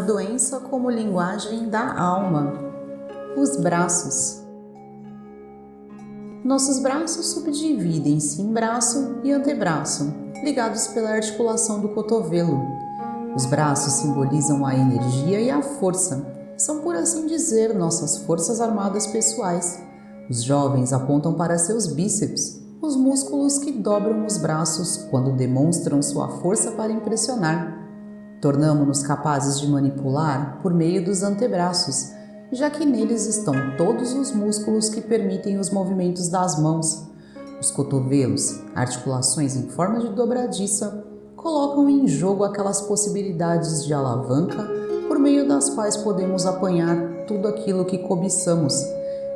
doença como linguagem da alma. Os braços. Nossos braços subdividem-se em braço e antebraço, ligados pela articulação do cotovelo. Os braços simbolizam a energia e a força. São, por assim dizer, nossas forças armadas pessoais. Os jovens apontam para seus bíceps, os músculos que dobram os braços quando demonstram sua força para impressionar. Tornamo-nos capazes de manipular por meio dos antebraços, já que neles estão todos os músculos que permitem os movimentos das mãos. Os cotovelos, articulações em forma de dobradiça, colocam em jogo aquelas possibilidades de alavanca por meio das quais podemos apanhar tudo aquilo que cobiçamos.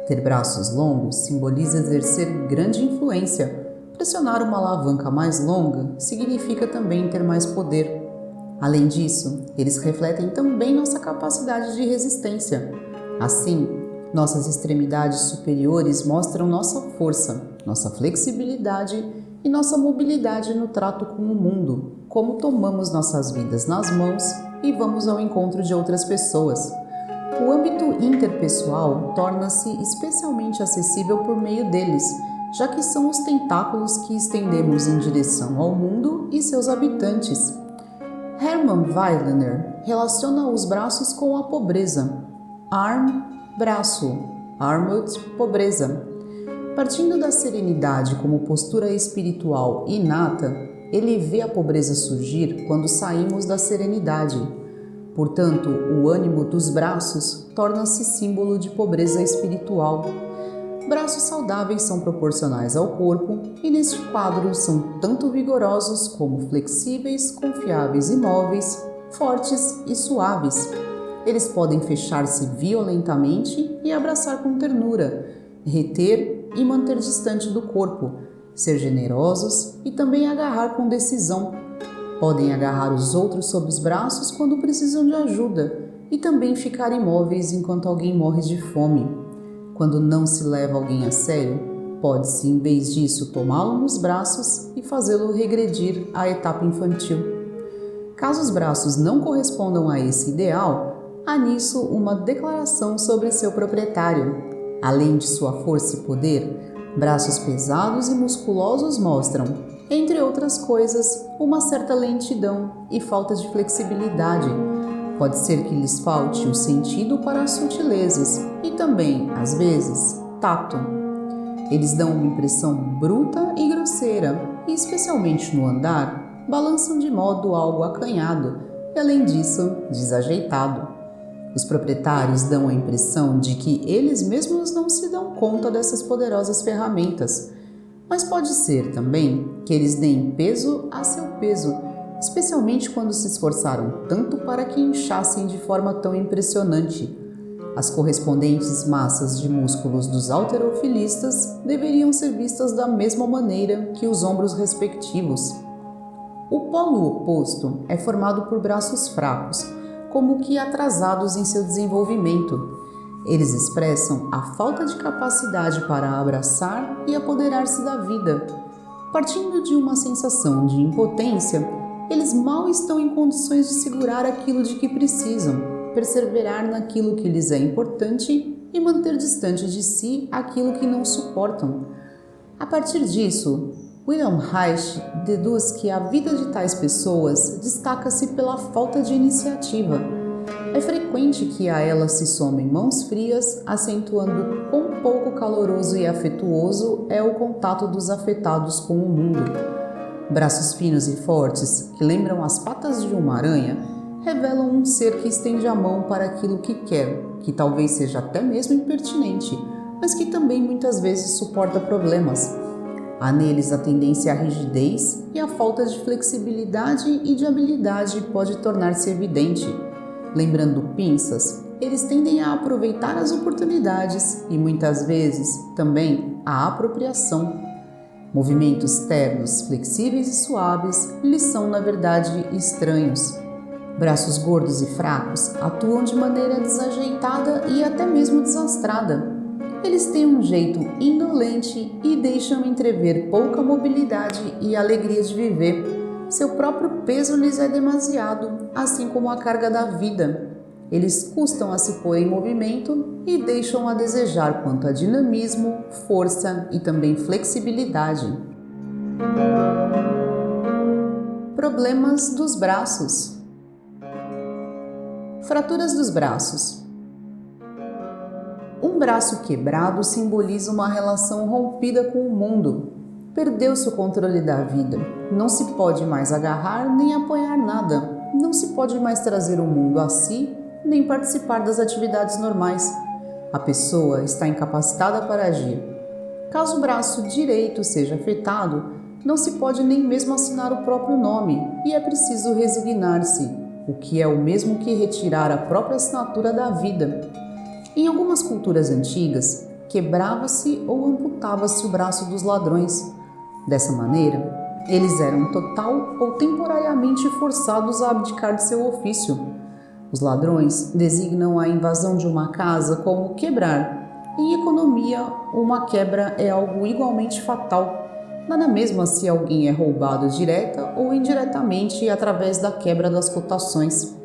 Ter braços longos simboliza exercer grande influência. Pressionar uma alavanca mais longa significa também ter mais poder. Além disso, eles refletem também nossa capacidade de resistência. Assim, nossas extremidades superiores mostram nossa força, nossa flexibilidade e nossa mobilidade no trato com o mundo, como tomamos nossas vidas nas mãos e vamos ao encontro de outras pessoas. O âmbito interpessoal torna-se especialmente acessível por meio deles, já que são os tentáculos que estendemos em direção ao mundo e seus habitantes. Hermann Weyler relaciona os braços com a pobreza. Arm, braço. Armut, pobreza. Partindo da serenidade como postura espiritual inata, ele vê a pobreza surgir quando saímos da serenidade. Portanto, o ânimo dos braços torna-se símbolo de pobreza espiritual. Braços saudáveis são proporcionais ao corpo e neste quadro são tanto vigorosos como flexíveis, confiáveis e móveis, fortes e suaves. Eles podem fechar-se violentamente e abraçar com ternura, reter e manter distante do corpo, ser generosos e também agarrar com decisão. Podem agarrar os outros sob os braços quando precisam de ajuda e também ficar imóveis enquanto alguém morre de fome. Quando não se leva alguém a sério, pode-se, em vez disso, tomá-lo nos braços e fazê-lo regredir à etapa infantil. Caso os braços não correspondam a esse ideal, há nisso uma declaração sobre seu proprietário. Além de sua força e poder, braços pesados e musculosos mostram, entre outras coisas, uma certa lentidão e falta de flexibilidade. Pode ser que lhes falte o sentido para as sutilezas e também, às vezes, tato. Eles dão uma impressão bruta e grosseira e, especialmente no andar, balançam de modo algo acanhado e, além disso, desajeitado. Os proprietários dão a impressão de que eles mesmos não se dão conta dessas poderosas ferramentas, mas pode ser também que eles deem peso a seu peso, especialmente quando se esforçaram tanto para que inchassem de forma tão impressionante. As correspondentes massas de músculos dos halterofilistas deveriam ser vistas da mesma maneira que os ombros respectivos. O polo oposto é formado por braços fracos, como que atrasados em seu desenvolvimento. Eles expressam a falta de capacidade para abraçar e apoderar-se da vida. Partindo de uma sensação de impotência, eles mal estão em condições de segurar aquilo de que precisam, perseverar naquilo que lhes é importante e manter distante de si aquilo que não suportam. A partir disso, Wilhelm Reich deduz que a vida de tais pessoas destaca-se pela falta de iniciativa. É frequente que a ela se somem mãos frias, acentuando quão pouco caloroso e afetuoso é o contato dos afetados com o mundo. Braços finos e fortes, que lembram as patas de uma aranha, revelam um ser que estende a mão para aquilo que quer, que talvez seja até mesmo impertinente, mas que também muitas vezes suporta problemas. Há neles a tendência à rigidez e a falta de flexibilidade e de habilidade pode tornar-se evidente. Lembrando pinças, eles tendem a aproveitar as oportunidades e muitas vezes também a apropriação. Movimentos ternos, flexíveis e suaves lhes são, na verdade, estranhos. Braços gordos e fracos atuam de maneira desajeitada e até mesmo desastrada. Eles têm um jeito indolente e deixam entrever pouca mobilidade e alegria de viver. Seu próprio peso lhes é demasiado, assim como a carga da vida. Eles custam a se pôr em movimento e deixam a desejar quanto a dinamismo, força e também flexibilidade. Problemas dos braços. Fraturas dos braços. Um braço quebrado simboliza uma relação rompida com o mundo. Perdeu-se o controle da vida. Não se pode mais agarrar nem apoiar nada. Não se pode mais trazer o mundo a si, nem participar das atividades normais. A pessoa está incapacitada para agir. Caso o braço direito seja afetado, não se pode nem mesmo assinar o próprio nome e é preciso resignar-se, o que é o mesmo que retirar a própria assinatura da vida. Em algumas culturas antigas, quebrava-se ou amputava-se o braço dos ladrões. Dessa maneira, eles eram total ou temporariamente forçados a abdicar de seu ofício. Os ladrões designam a invasão de uma casa como quebrar. Em economia, uma quebra é algo igualmente fatal. Nada mesmo se alguém é roubado direta ou indiretamente através da quebra das cotações.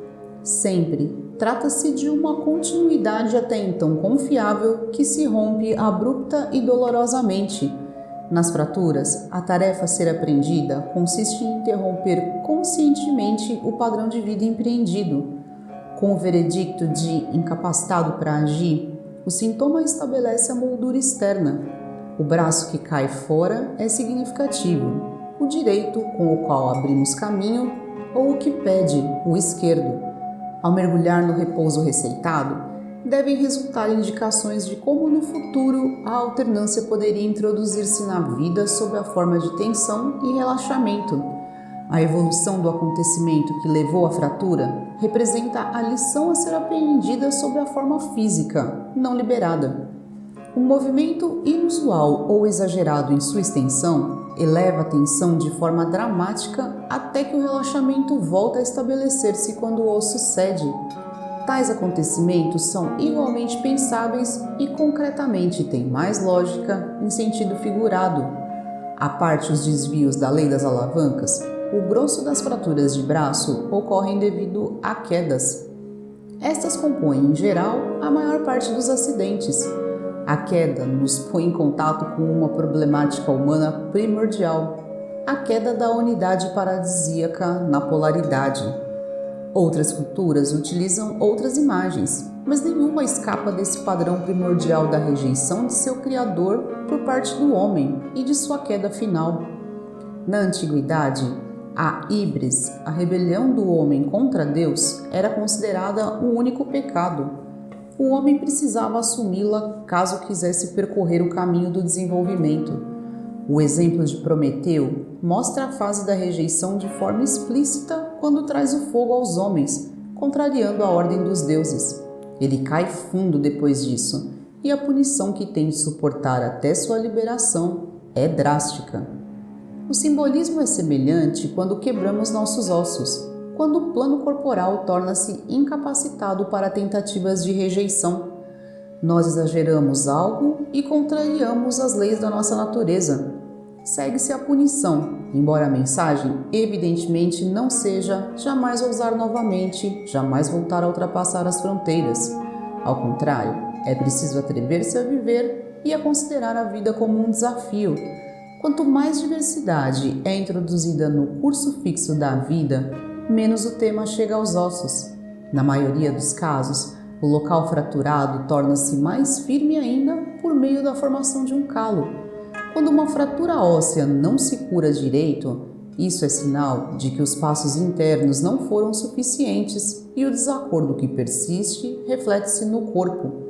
Sempre trata-se de uma continuidade até então confiável que se rompe abrupta e dolorosamente. Nas fraturas, a tarefa a ser aprendida consiste em interromper conscientemente o padrão de vida empreendido. Com o veredicto de incapacitado para agir, o sintoma estabelece a moldura externa. O braço que cai fora é significativo, o direito com o qual abrimos caminho ou o que pede, o esquerdo. Ao mergulhar no repouso receitado, devem resultar indicações de como no futuro a alternância poderia introduzir-se na vida sob a forma de tensão e relaxamento. A evolução do acontecimento que levou à fratura representa a lição a ser aprendida sob a forma física, não liberada. Um movimento inusual ou exagerado em sua extensão eleva a tensão de forma dramática até que o relaxamento volta a estabelecer-se quando o osso cede. Tais acontecimentos são igualmente pensáveis e concretamente têm mais lógica em sentido figurado. À parte os desvios da lei das alavancas, o grosso das fraturas de braço ocorrem devido a quedas. Estas compõem, em geral, a maior parte dos acidentes. A queda nos põe em contato com uma problemática humana primordial, a queda da unidade paradisíaca na polaridade. Outras culturas utilizam outras imagens, mas nenhuma escapa desse padrão primordial da rejeição de seu Criador por parte do homem e de sua queda final. Na antiguidade, a híbris, a rebelião do homem contra Deus, era considerada o único pecado. O homem precisava assumi-la caso quisesse percorrer o caminho do desenvolvimento. O exemplo de Prometeu mostra a fase da rejeição de forma explícita quando traz o fogo aos homens, contrariando a ordem dos deuses. Ele cai fundo depois disso, e a punição que tem de suportar até sua liberação é drástica. O simbolismo é semelhante quando quebramos nossos ossos, quando o plano corporal torna-se incapacitado para tentativas de rejeição. Nós exageramos algo e contrariamos as leis da nossa natureza. Segue-se a punição, embora a mensagem evidentemente não seja jamais ousar novamente, jamais voltar a ultrapassar as fronteiras. Ao contrário, é preciso atrever-se a viver e a considerar a vida como um desafio. Quanto mais diversidade é introduzida no curso fixo da vida, menos o tema chega aos ossos. Na maioria dos casos, o local fraturado torna-se mais firme ainda por meio da formação de um calo. Quando uma fratura óssea não se cura direito, isso é sinal de que os passos internos não foram suficientes e o desacordo que persiste reflete-se no corpo.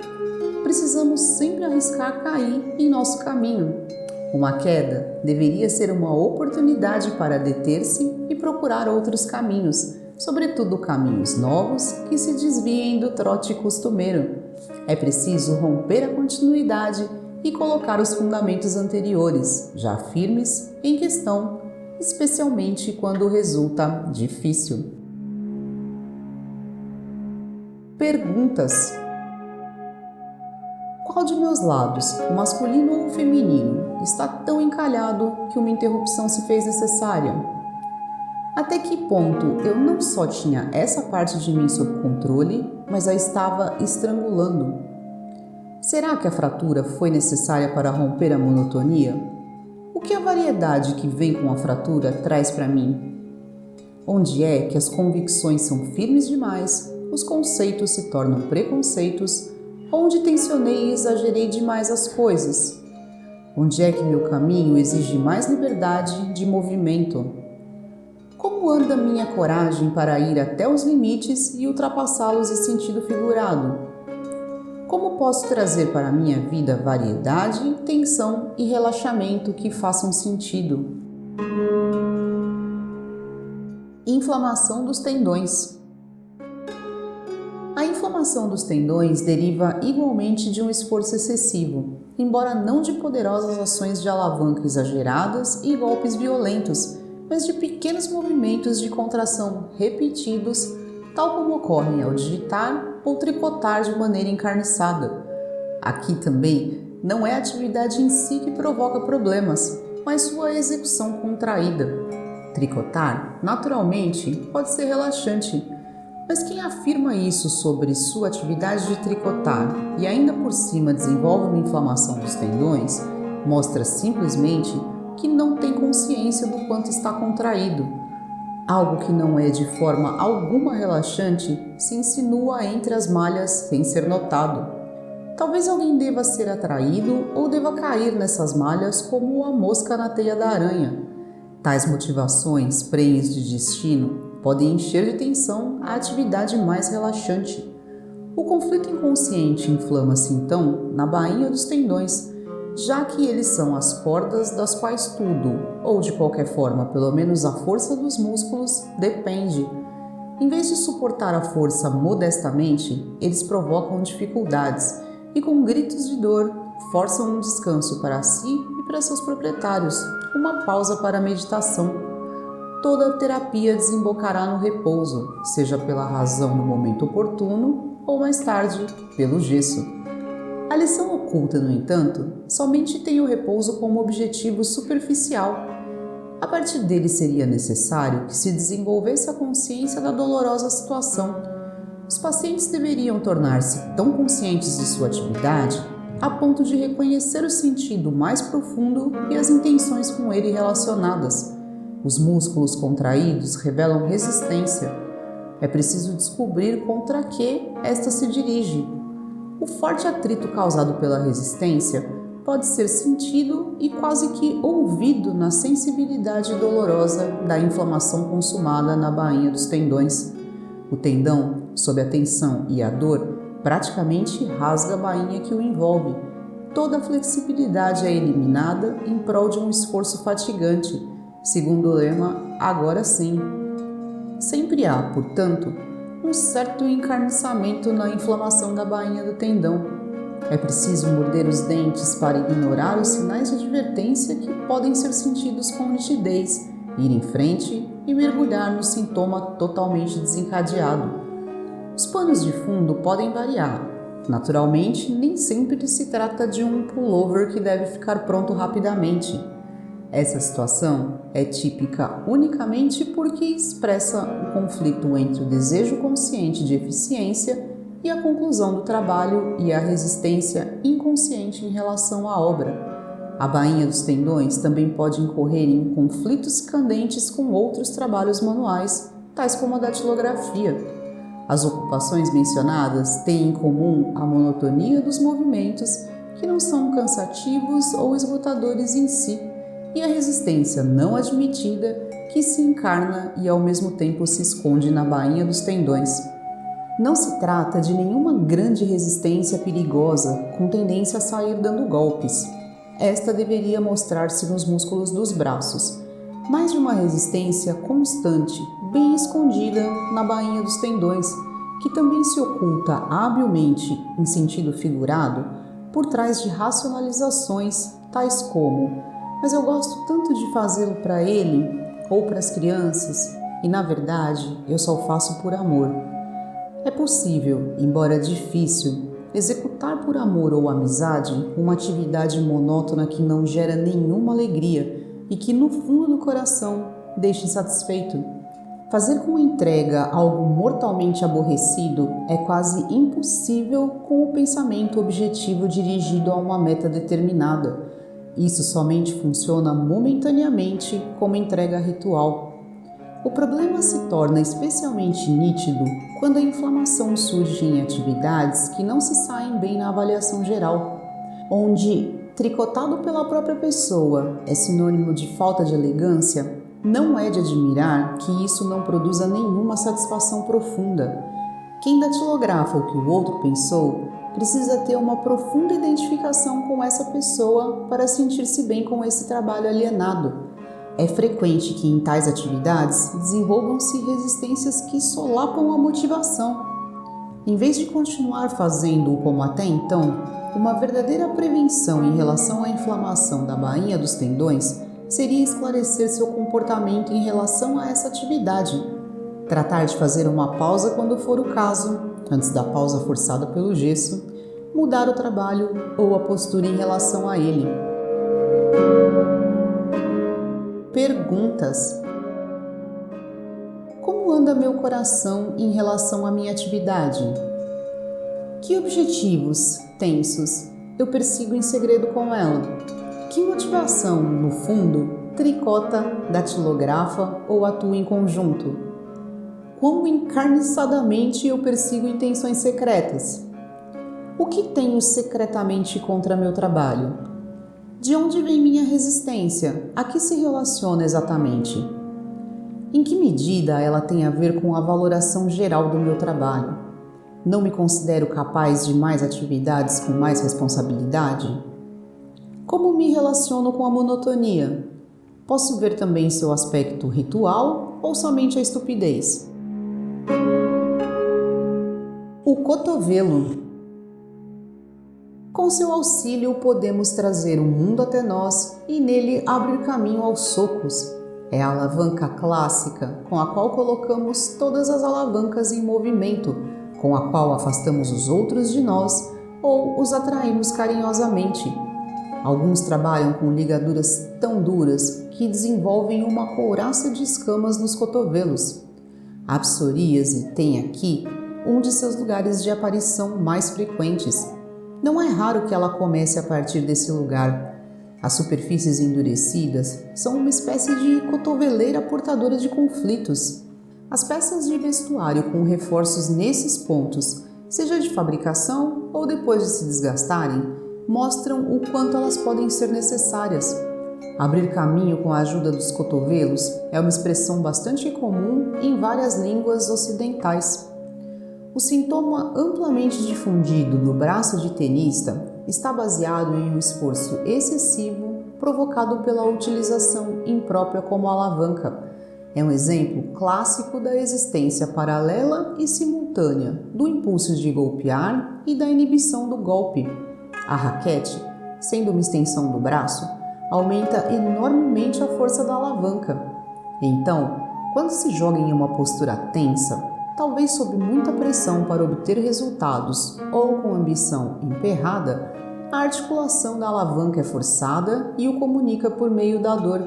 Precisamos sempre arriscar cair em nosso caminho. Uma queda deveria ser uma oportunidade para deter-se e procurar outros caminhos, sobretudo caminhos novos que se desviem do trote costumeiro. É preciso romper a continuidade e colocar os fundamentos anteriores, já firmes, em questão, especialmente quando resulta difícil. Perguntas. Qual de meus lados, o masculino ou o feminino, está tão encalhado que uma interrupção se fez necessária? Até que ponto eu não só tinha essa parte de mim sob controle, mas a estava estrangulando? Será que a fratura foi necessária para romper a monotonia? O que a variedade que vem com a fratura traz para mim? Onde é que as convicções são firmes demais, os conceitos se tornam preconceitos, onde tensionei e exagerei demais as coisas? Onde é que meu caminho exige mais liberdade de movimento? Como anda minha coragem para ir até os limites e ultrapassá-los em sentido figurado? Como posso trazer para a minha vida variedade, tensão e relaxamento que façam sentido? Inflamação dos tendões. A inflamação dos tendões deriva igualmente de um esforço excessivo, embora não de poderosas ações de alavanca exageradas e golpes violentos, mas de pequenos movimentos de contração repetidos, tal como ocorrem ao digitar ou tricotar de maneira encarniçada. Aqui também não é a atividade em si que provoca problemas, mas sua execução contraída. Tricotar, naturalmente, pode ser relaxante, mas quem afirma isso sobre sua atividade de tricotar e ainda por cima desenvolve uma inflamação dos tendões, mostra simplesmente que não tem consciência do quanto está contraído. Algo que não é de forma alguma relaxante se insinua entre as malhas sem ser notado. Talvez alguém deva ser atraído ou deva cair nessas malhas como a mosca na teia da aranha. Tais motivações, prenhes de destino, podem encher de tensão a atividade mais relaxante. O conflito inconsciente inflama-se então na bainha dos tendões, já que eles são as cordas das quais tudo, ou de qualquer forma, pelo menos a força dos músculos, depende. Em vez de suportar a força modestamente, eles provocam dificuldades e, com gritos de dor, forçam um descanso para si e para seus proprietários, uma pausa para a meditação. Toda terapia desembocará no repouso, seja pela razão no momento oportuno ou mais tarde, pelo gesso. A lição oculta, no entanto, somente tem o repouso como objetivo superficial. A partir dele seria necessário que se desenvolvesse a consciência da dolorosa situação. Os pacientes deveriam tornar-se tão conscientes de sua atividade a ponto de reconhecer o sentido mais profundo e as intenções com ele relacionadas. Os músculos contraídos revelam resistência. É preciso descobrir contra que esta se dirige. O forte atrito causado pela resistência pode ser sentido e quase que ouvido na sensibilidade dolorosa da inflamação consumada na bainha dos tendões. O tendão, sob a tensão e a dor, praticamente rasga a bainha que o envolve. Toda a flexibilidade é eliminada em prol de um esforço fatigante, segundo o lema "agora sim". Sempre há, portanto, um certo encarniçamento na inflamação da bainha do tendão. É preciso morder os dentes para ignorar os sinais de advertência que podem ser sentidos com nitidez, ir em frente e mergulhar no sintoma totalmente desencadeado. Os panos de fundo podem variar. Naturalmente, nem sempre se trata de um pullover que deve ficar pronto rapidamente. Essa situação é típica unicamente porque expressa o conflito entre o desejo consciente de eficiência e a conclusão do trabalho e a resistência inconsciente em relação à obra. A bainha dos tendões também pode incorrer em conflitos candentes com outros trabalhos manuais, tais como a datilografia. As ocupações mencionadas têm em comum a monotonia dos movimentos, que não são cansativos ou esgotadores em si, e a resistência não admitida que se encarna e ao mesmo tempo se esconde na bainha dos tendões. Não se trata de nenhuma grande resistência perigosa com tendência a sair dando golpes. Esta deveria mostrar-se nos músculos dos braços, mas de uma resistência constante, bem escondida na bainha dos tendões, que também se oculta habilmente, em sentido figurado, por trás de racionalizações tais como: mas eu gosto tanto de fazê-lo para ele ou para as crianças e, na verdade, eu só o faço por amor. É possível, embora difícil, executar por amor ou amizade uma atividade monótona que não gera nenhuma alegria e que, no fundo do coração, deixa insatisfeito. Fazer com entrega algo mortalmente aborrecido é quase impossível com o pensamento objetivo dirigido a uma meta determinada. Isso somente funciona momentaneamente como entrega ritual. O problema se torna especialmente nítido quando a inflamação surge em atividades que não se saem bem na avaliação geral, onde tricotado pela própria pessoa é sinônimo de falta de elegância. Não é de admirar que isso não produza nenhuma satisfação profunda. Quem datilografa o que o outro pensou precisa ter uma profunda identificação com essa pessoa para sentir-se bem com esse trabalho alienado. É frequente que em tais atividades desenvolvam-se resistências que solapam a motivação. Em vez de continuar fazendo-o como até então, uma verdadeira prevenção em relação à inflamação da bainha dos tendões seria esclarecer seu comportamento em relação a essa atividade. Tratar de fazer uma pausa quando for o caso, antes da pausa forçada pelo gesso, mudar o trabalho ou a postura em relação a ele. Perguntas. Como anda meu coração em relação à minha atividade? Que objetivos tensos eu persigo em segredo com ela? Que motivação, no fundo, tricota, datilografa ou atua em conjunto? Quão encarniçadamente eu persigo intenções secretas? O que tenho secretamente contra meu trabalho? De onde vem minha resistência? A que se relaciona exatamente? Em que medida ela tem a ver com a valoração geral do meu trabalho? Não me considero capaz de mais atividades com mais responsabilidade? Como me relaciono com a monotonia? Posso ver também seu aspecto ritual ou somente a estupidez? O cotovelo. Com seu auxílio podemos trazer o mundo até nós e nele abrir caminho aos socos. É a alavanca clássica com a qual colocamos todas as alavancas em movimento, com a qual afastamos os outros de nós ou os atraímos carinhosamente. Alguns trabalham com ligaduras tão duras que desenvolvem uma couraça de escamas nos cotovelos. A psoríase tem aqui um de seus lugares de aparição mais frequentes. Não é raro que ela comece a partir desse lugar. As superfícies endurecidas são uma espécie de cotoveleira portadora de conflitos. As peças de vestuário com reforços nesses pontos, seja de fabricação ou depois de se desgastarem, mostram o quanto elas podem ser necessárias. Abrir caminho com a ajuda dos cotovelos é uma expressão bastante comum em várias línguas ocidentais. O sintoma amplamente difundido do braço de tenista está baseado em um esforço excessivo provocado pela utilização imprópria como alavanca. É um exemplo clássico da existência paralela e simultânea do impulso de golpear e da inibição do golpe. A raquete, sendo uma extensão do braço, aumenta enormemente a força da alavanca. Então, quando se joga em uma postura tensa, talvez sob muita pressão para obter resultados ou com ambição emperrada, a articulação da alavanca é forçada e o comunica por meio da dor.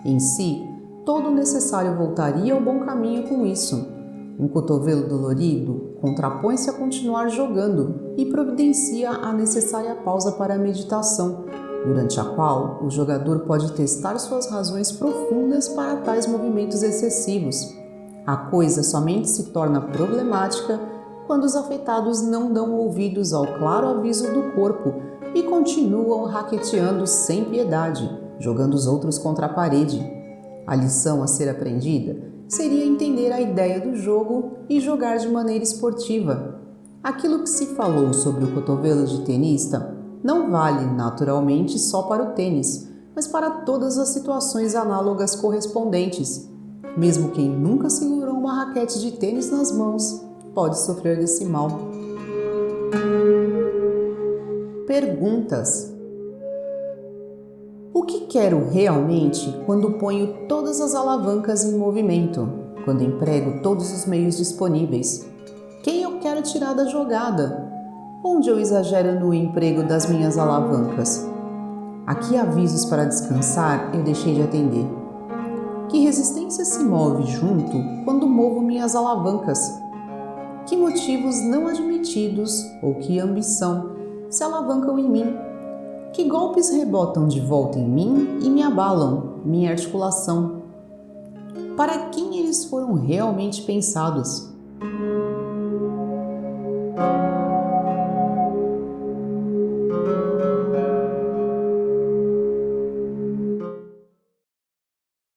Em si, todo o necessário voltaria ao bom caminho com isso. Um cotovelo dolorido contrapõe-se a continuar jogando e providencia a necessária pausa para a meditação, durante a qual o jogador pode testar suas razões profundas para tais movimentos excessivos. A coisa somente se torna problemática quando os afetados não dão ouvidos ao claro aviso do corpo e continuam raqueteando sem piedade, jogando os outros contra a parede. A lição a ser aprendida seria entender a ideia do jogo e jogar de maneira esportiva. Aquilo que se falou sobre o cotovelo de tenista não vale, naturalmente, só para o tênis, mas para todas as situações análogas correspondentes. Mesmo quem nunca segurou uma raquete de tênis nas mãos pode sofrer desse mal. Perguntas. O que quero realmente quando ponho todas as alavancas em movimento, quando emprego todos os meios disponíveis? Quem eu quero tirar da jogada? Onde eu exagero no emprego das minhas alavancas? A que avisos para descansar eu deixei de atender? Que resistência se move junto quando movo minhas alavancas? Que motivos não admitidos ou que ambição se alavancam em mim? Que golpes rebotam de volta em mim e me abalam, minha articulação? Para quem eles foram realmente pensados?